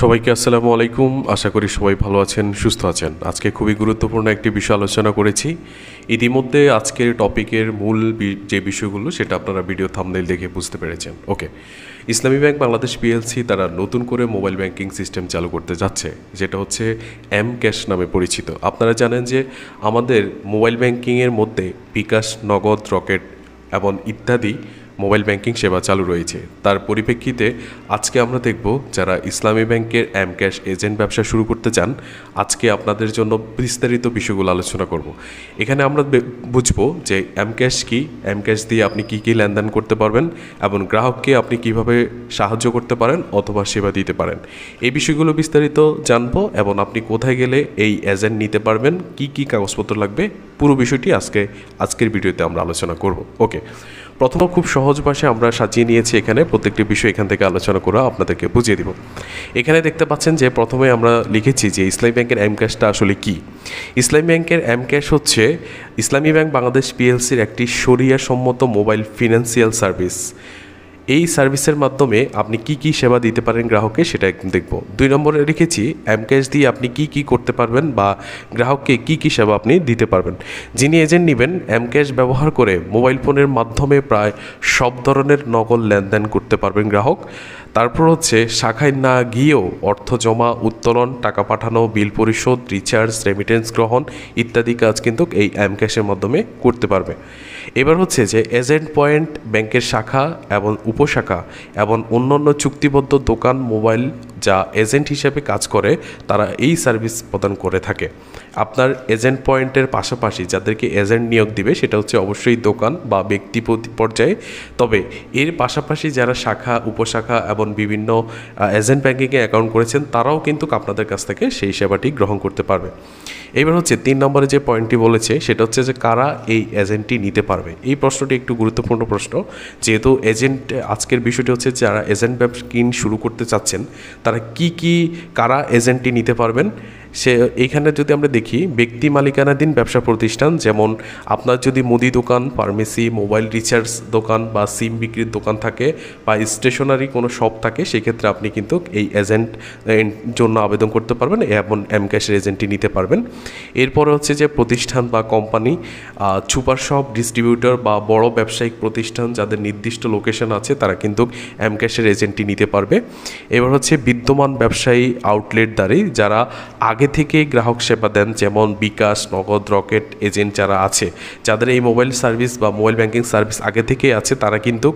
সবাইকে আসসালামু আলাইকুম। আশা করি সবাই ভালো আছেন, সুস্থ আছেন। আজকে খুবই গুরুত্বপূর্ণ একটি বিষয় আলোচনা করেছি। ইতিমধ্যে আজকের টপিকের মূল যে বিষয়গুলো সেটা আপনারা ভিডিও থাম্বনেইল দেখে বুঝতে পেরেছেন। ওকে, ইসলামী ব্যাংক বাংলাদেশ পিএলসি তারা নতুন করে মোবাইল ব্যাংকিং সিস্টেম চালু করতে যাচ্ছে, যেটা হচ্ছে এম ক্যাশ নামে পরিচিত। আপনারা জানেন যে আমাদের মোবাইল ব্যাংকিংয়ের মধ্যে বিকাশ, নগদ, রকেট এবং ইত্যাদি মোবাইল ব্যাংকিং সেবা চালু রয়েছে। তার পরিপ্রেক্ষিতে আজকে আমরা দেখব যারা ইসলামী ব্যাংকের এম ক্যাশ এজেন্ট ব্যবসা শুরু করতে চান, আজকে আপনাদের জন্য বিস্তারিত বিষয়গুলো আলোচনা করব। এখানে আমরা বুঝব যে এম ক্যাশ কী, এম ক্যাশ দিয়ে আপনি কী কী লেনদেন করতে পারবেন এবং গ্রাহককে আপনি কিভাবে সাহায্য করতে পারেন অথবা সেবা দিতে পারেন। এই বিষয়গুলো বিস্তারিত জানবো এবং আপনি কোথায় গেলে এই এজেন্ট নিতে পারবেন, কি কি কাগজপত্র লাগবে, পুরো বিষয়টি আজকের ভিডিওতে আমরা আলোচনা করব। ওকে, প্রথমে খুব সহজ ভাষায় আমরা সাজিয়ে নিয়েছি, এখানে প্রত্যেকটি বিষয় এখান থেকে আলোচনা করে আপনাদেরকে বুঝিয়ে দিব। এখানে দেখতে পাচ্ছেন যে প্রথমে আমরা লিখেছি যে ইসলামী ব্যাংকের এম ক্যাশটা আসলে কি। ইসলামী ব্যাংকের এম ক্যাশ হচ্ছে ইসলামী ব্যাংক বাংলাদেশ পিএলসির একটি শরিয়া সম্মত মোবাইল ফিনান্সিয়াল সার্ভিস। এই সার্ভিসের মাধ্যমে আপনি কি কি সেবা দিতে পারেন গ্রাহককে সেটা একদম দেখব। 2 নম্বরে রেখেছি এম ক্যাশ দিয়ে আপনি কি কি করতে পারবেন বা গ্রাহককে কি কি সেবা আপনি দিতে পারবেন। যিনি এজেন্ট নেবেন এম ক্যাশ ব্যবহার করে মোবাইল ফোনের মাধ্যমে প্রায় সব ধরনের নগদ লেনদেন করতে পারবেন গ্রাহক। তারপর হচ্ছে শাখায় না গিয়েও অর্থ জমা, উত্তোলন, টাকা পাঠানো, বিল পরিশোধ, রিচার্জ, রেমিটেন্স গ্রহণ ইত্যাদি কাজ কিন্তু এই এম ক্যাশের মাধ্যমে করতে পারবে। এবার হচ্ছে যে এজেন্ট পয়েন্ট, ব্যাংকের শাখা এবং উপশাখা এবং অন্যান্য চুক্তিবদ্ধ দোকান, মোবাইল যা এজেন্ট হিসেবে কাজ করে তারা এই সার্ভিস প্রদান করে থাকে। আপনার এজেন্ট পয়েন্টের পাশাপাশি যাদেরকে এজেন্ট নিয়োগ দিবে সেটা হচ্ছে অবশ্যই দোকান বা ব্যক্তি পর্যায়ে। তবে এর পাশাপাশি যারা শাখা, উপশাখা এবং বিভিন্ন এজেন্ট ব্যাংকিংয়ে অ্যাকাউন্ট করেছেন তারাও কিন্তু আপনাদের কাছ থেকে সেই সেবাটি গ্রহণ করতে পারবে। এবার হচ্ছে 3 নম্বরে যে পয়েন্টটি বলেছে সেটা হচ্ছে যে কারা এই এজেন্টটি নিতে পারবে। এই প্রশ্নটি একটু গুরুত্বপূর্ণ প্রশ্ন, যেহেতু এজেন্ট আজকের বিষয়টি হচ্ছে যারা এজেন্ট ব্যবসা শুরু করতে চাচ্ছেন তারা কারা এজেন্টটি নিতে পারবেন। এইখানে যদি আমরা দেখি ব্যক্তি মালিকানাধীন ব্যবসা প্রতিষ্ঠান, যেমন আপনার যদি মুদি দোকান, ফার্মেসি, মোবাইল রিচার্জ দোকান বা সিম বিক্রির দোকান থাকে বা স্টেশনারি কোনো শপ থাকে, সেক্ষেত্রে আপনি কিন্তু এই এজেন্ট জন্য আবেদন করতে পারবেন এবং এম ক্যাশের এজেন্টটি নিতে পারবেন। এরপরে হচ্ছে যে প্রতিষ্ঠান বা কোম্পানি, সুপার শপ, ডিস্ট্রিবিউটর বা বড় ব্যবসায়িক প্রতিষ্ঠান যাদের নির্দিষ্ট লোকেশন আছে তারা কিন্তু এম ক্যাশের এজেন্টটি নিতে পারবে। এবার হচ্ছে বিদ্যমান ব্যবসায়ী আউটলেটদারি যারা আগে থেকে গ্রাহক সেবা দেন, যেমন বিকাশ, নগদ, রকেট এজেন্ট যারা আছে, যাদের এই মোবাইল সার্ভিস বা মোবাইল ব্যাংকিং সার্ভিস আগে থেকেই আছে, তারা কিন্তু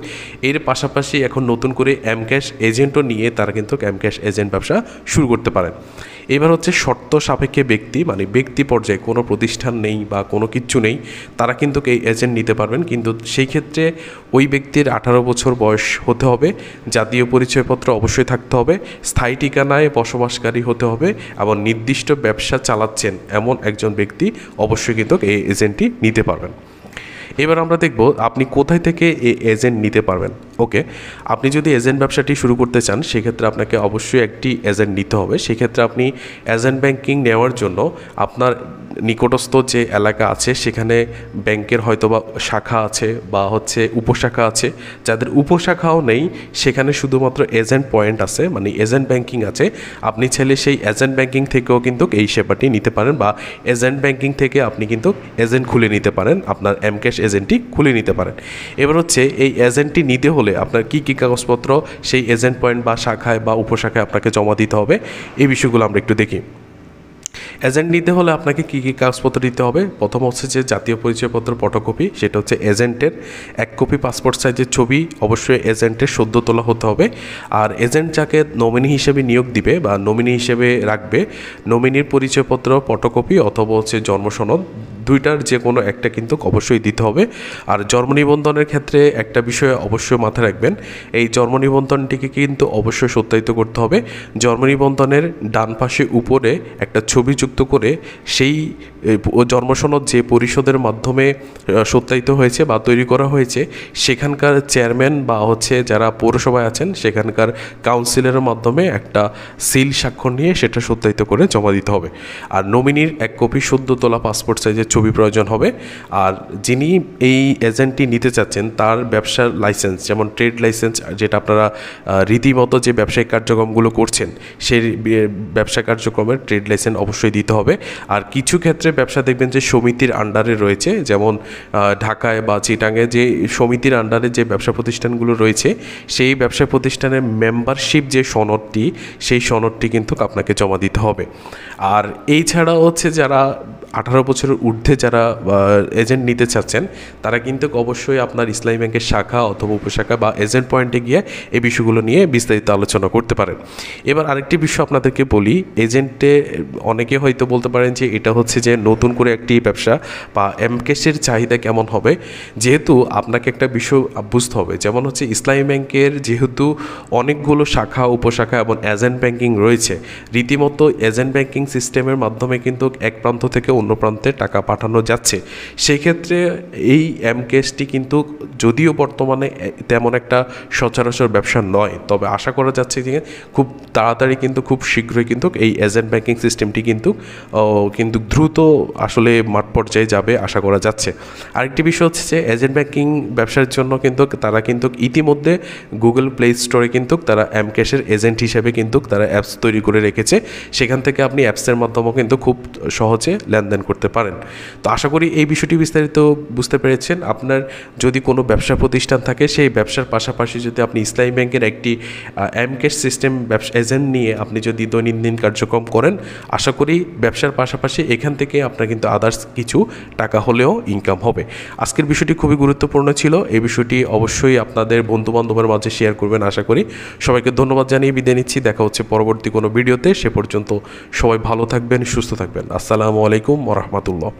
এর পাশাপাশি এখন নতুন করে এম ক্যাশ এজেন্টও নিয়ে তারা কিন্তু এম ক্যাশ এজেন্ট ব্যবসা শুরু করতে পারেন। এবার হচ্ছে শর্ত সাপেক্ষে ব্যক্তি, মানে ব্যক্তি পর্যায়ে কোনো প্রতিষ্ঠান নেই বা কোনো কিচ্ছু নেই, তারা কিন্তু এই এজেন্ট নিতে পারবেন। কিন্তু সেই ক্ষেত্রে ওই ব্যক্তির 18 বছর বয়স হতে হবে, জাতীয় পরিচয়পত্র অবশ্যই থাকতে হবে, স্থায়ী ঠিকানায় বসবাসকারী হতে হবে এবং নির্দিষ্ট ব্যবসা চালাচ্ছেন এমন একজন ব্যক্তি অবশ্যই কিন্তু এই এজেন্টটি নিতে পারবেন। এবার আমরা দেখব আপনি কোথায় থেকে এই এজেন্ট নিতে পারবেন। ওকে, আপনি যদি এজেন্ট ব্যবসাটি শুরু করতে চান সেক্ষেত্রে আপনাকে অবশ্যই একটি এজেন্ট নিতে হবে। সেক্ষেত্রে আপনি এজেন্ট ব্যাংকিং নেওয়ার জন্য আপনার নিকটস্থ যে এলাকা আছে সেখানে ব্যাংকের হয়তোবা শাখা আছে বা হচ্ছে উপশাখা আছে। যাদের উপশাখাও নেই সেখানে শুধুমাত্র এজেন্ট পয়েন্ট আছে, মানে এজেন্ট ব্যাংকিং আছে, আপনি চাইলে সেই এজেন্ট ব্যাংকিং থেকেও কিন্তু এই সেবাটি নিতে পারেন বা এজেন্ট ব্যাংকিং থেকে আপনি কিন্তু এজেন্ট খুলে নিতে পারেন, আপনার এম ক্যাশ এজেন্টটি খুলে নিতে পারেন। এবার হচ্ছে এই এজেন্টটি নিতে হলে আপনার কি কি কাগজপত্র সেই এজেন্ট পয়েন্ট বা শাখায় বা উপশাখায় আপনাকে জমা দিতে হবে, এই বিষয়গুলো আমরা একটু দেখি। এজেন্ট নিতে হলে আপনাকে কী কী কাগজপত্র দিতে হবে। প্রথম হচ্ছে যে জাতীয় পরিচয়পত্র ফটোকপি, সেটা হচ্ছে এজেন্টের 1 কপি, পাসপোর্ট সাইজের ছবি, অবশ্যই এজেন্টের সদ্য তোলা হতে হবে। আর এজেন্ট যাকে নমিনি হিসেবে নিয়োগ দিবে বা নমিনি হিসেবে রাখবে, নমিনির পরিচয়পত্র ফটোকপি অথবা হচ্ছে জন্মসনদ, দুইটার যে কোনো একটা কিন্তু অবশ্যই দিতে হবে। আর জন্ম নিবন্ধনের ক্ষেত্রে একটা বিষয় অবশ্যই মাথায় রাখবেন, এই জন্ম নিবন্ধনটিকে কিন্তু অবশ্যই সত্যায়িত করতে হবে। জন্ম নিবন্ধনের ডান পাশে উপরে একটা ছবি যুক্ত করে সেই জন্মসনদ যে পরিষদের মাধ্যমে সত্যায়িত হয়েছে বা তৈরি করা হয়েছে সেখানকার চেয়ারম্যান বা হচ্ছে যারা পৌরসভায় আছেন সেখানকার কাউন্সিলের মাধ্যমে একটা সিল স্বাক্ষর নিয়ে সেটা সত্যায়িত করে জমা দিতে হবে। আর নমিনির 1 কপি সদ্য তোলা পাসপোর্ট সাইজের ছবি প্রয়োজন হবে। আর যিনি এই এজেন্টটি নিতে চাচ্ছেন তার ব্যবসার লাইসেন্স, যেমন ট্রেড লাইসেন্স, যেটা আপনারা রীতিমতো যে ব্যবসায়িক কার্যক্রমগুলো করছেন সেই ব্যবসা কার্যক্রমের ট্রেড লাইসেন্স অবশ্যই দিতে হবে। আর কিছু ক্ষেত্রে ব্যবসা দেখবেন যে সমিতির আন্ডারে রয়েছে, যেমন ঢাকায় বা চিটাঙে যে সমিতির আন্ডারে যে ব্যবসা প্রতিষ্ঠানগুলো রয়েছে সেই ব্যবসা প্রতিষ্ঠানের মেম্বারশিপ যে সনদটি, সেই সনদটি কিন্তু আপনাকে জমা দিতে হবে। আর এই ছাড়া হচ্ছে যারা 18 বছরের ঊর্ধ্বে যারা এজেন্ট নিতে চাচ্ছেন তারা কিন্তু অবশ্যই আপনার ইসলামী ব্যাংকের শাখা অথবা উপশাখা বা এজেন্ট পয়েন্টে গিয়ে এই বিষয়গুলো নিয়ে বিস্তারিত আলোচনা করতে পারেন। এবার আরেকটি বিষয় আপনাদেরকে বলি, এজেন্টে অনেকে হয়তো বলতে পারেন যে এটা হচ্ছে যে নতুন করে একটি ব্যবসা বা এমকেসের চাহিদা কেমন হবে। যেহেতু আপনাকে একটা বিষয় বুঝতে হবে, যেমন হচ্ছে ইসলামী ব্যাংকের যেহেতু অনেকগুলো শাখা উপশাখা এবং এজেন্ট ব্যাংকিং রয়েছে, রীতিমতো এজেন্ট ব্যাংকিং সিস্টেমের মাধ্যমে কিন্তু এক প্রান্ত থেকে অন্য প্রান্তে টাকা পাঠানো যাচ্ছে। সেই ক্ষেত্রে এই এমকেএসটি কিন্তু যদিও বর্তমানে তেমন একটা সচরাচর ব্যবসা নয়, তবে আশা করা যাচ্ছে যে খুব তাড়াতাড়ি কিন্তু খুব শীঘ্রই কিন্তু এই এজেন্ট ব্যাংকিং সিস্টেমটি কিন্তু দ্রুত আসলে মাঠ পর্যায়ে যাবে আশা করা যাচ্ছে। আরেকটি বিষয় হচ্ছে যে এজেন্ট ব্যাংকিং ব্যবসার জন্য কিন্তু তারা কিন্তু ইতিমধ্যে গুগল প্লে স্টোরে কিন্তু তারা এমকেএসের এজেন্ট হিসেবে কিন্তু তারা অ্যাপস তৈরি করে রেখেছে। সেখান থেকে আপনি অ্যাপসের মাধ্যমেও কিন্তু খুব সহজে লেনদেন করতে পারেন। তো আশা করি এই বিষয়টি বিস্তারিত বুঝতে পেরেছেন। আপনার যদি কোনো ব্যবসা প্রতিষ্ঠান থাকে, সেই ব্যবসার পাশাপাশি যদি আপনি ইসলামী ব্যাংকের একটি এমকেএস সিস্টেম ব্যবসা এজেন্ট নিয়ে আপনি যদি দৈনন্দিন কার্যক্রম করেন, আশা করি ব্যবসার পাশাপাশি এখান থেকে আপনার কিন্তু আদার্স কিছু টাকা হলেও ইনকাম হবে। আজকের বিষয়টি খুবই গুরুত্বপূর্ণ ছিল। এই বিষয়টি অবশ্যই আপনাদের বন্ধুবান্ধবের মাঝে শেয়ার করবেন আশা করি। সবাইকে ধন্যবাদ জানিয়ে বিদায় নিচ্ছি। দেখা হচ্ছে পরবর্তী কোনো ভিডিওতে। সে পর্যন্ত সবাই ভালো থাকবেন, সুস্থ থাকবেন। আসসালামু আলাইকুম ওয়া রাহমাতুল্লাহ।